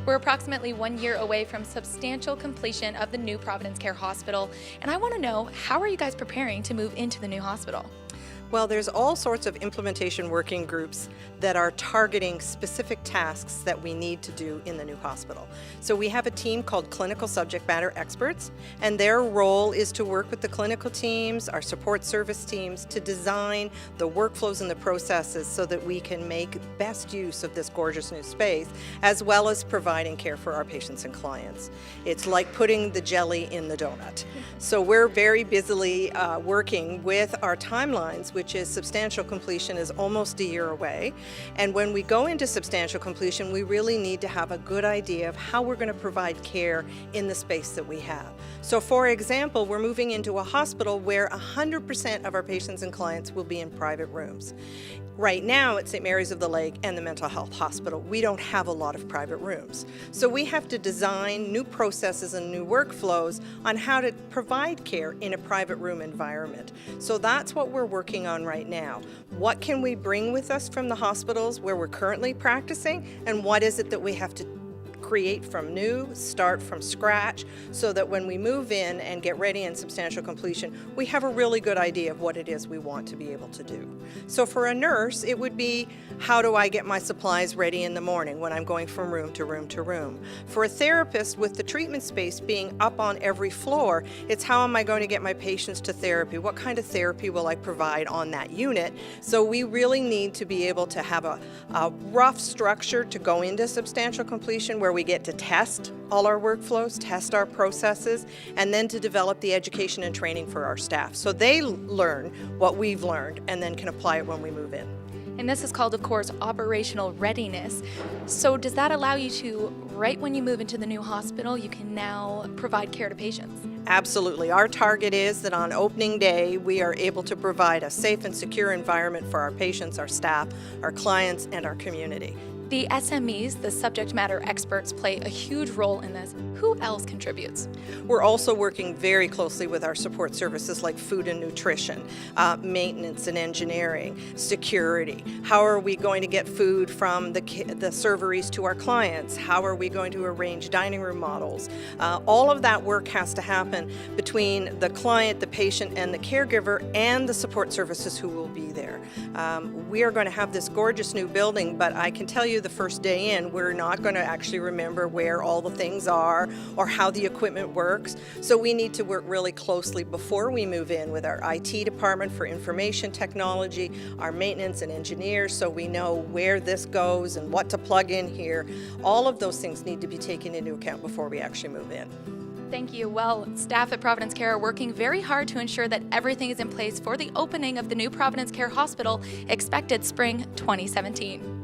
We're approximately 1 year away from substantial completion of the new Providence Care Hospital, and I want to know, how are you guys preparing to move into the new hospital? Well, there's all sorts of implementation working groups that are targeting specific tasks that we need to do in the new hospital. So we have a team called Clinical Subject Matter Experts, and their role is to work with the clinical teams, our support service teams, to design the workflows and the processes so that we can make best use of this gorgeous new space, as well as providing care for our patients and clients. It's like putting the jelly in the donut. So we're very busily working with our timelines, which is substantial completion is almost a year away. And when we go into substantial completion, we really need to have a good idea of how we're going to provide care in the space that we have. So for example, we're moving into a hospital where 100% of our patients and clients will be in private rooms. Right now at St. Mary's of the Lake and the Mental Health Hospital, we don't have a lot of private rooms. So we have to design new processes and new workflows on how to provide care in a private room environment. So that's what we're working on right now. What can we bring with us from the hospitals where we're currently practicing, and what is it that we have to create from new, start from scratch, so that when we move in and get ready in substantial completion, we have a really good idea of what it is we want to be able to do. So for a nurse, it would be, how do I get my supplies ready in the morning when I'm going from room to room to room? For a therapist, with the treatment space being up on every floor, it's how am I going to get my patients to therapy? What kind of therapy will I provide on that unit? So we really need to be able to have a rough structure to go into substantial completion, where we get to test all our workflows, test our processes, and then to develop the education and training for our staff so they learn what we've learned and then can apply it when we move in. And this is called, of course, operational readiness. So does that allow you to, right when you move into the new hospital, you can now provide care to patients? Absolutely. Our target is that on opening day, we are able to provide a safe and secure environment for our patients, our staff, our clients, and our community. The SMEs, the subject matter experts, play a huge role in this. Who else contributes? We're also working very closely with our support services like food and nutrition, maintenance and engineering, security. How are we going to get food from the serveries to our clients? How are we going to arrange dining room models? All of that work has to happen between the client, the patient, and the caregiver, and the support services who will be there. We are going to have this gorgeous new building, but I can tell you the first day in, we're not going to actually remember where all the things are or how the equipment works. So we need to work really closely before we move in with our IT department for information technology, our maintenance and engineers, so we know where this goes and what to plug in here. All of those things need to be taken into account before we actually move in. Thank you. Well, staff at Providence Care are working very hard to ensure that everything is in place for the opening of the new Providence Care Hospital, expected spring 2017.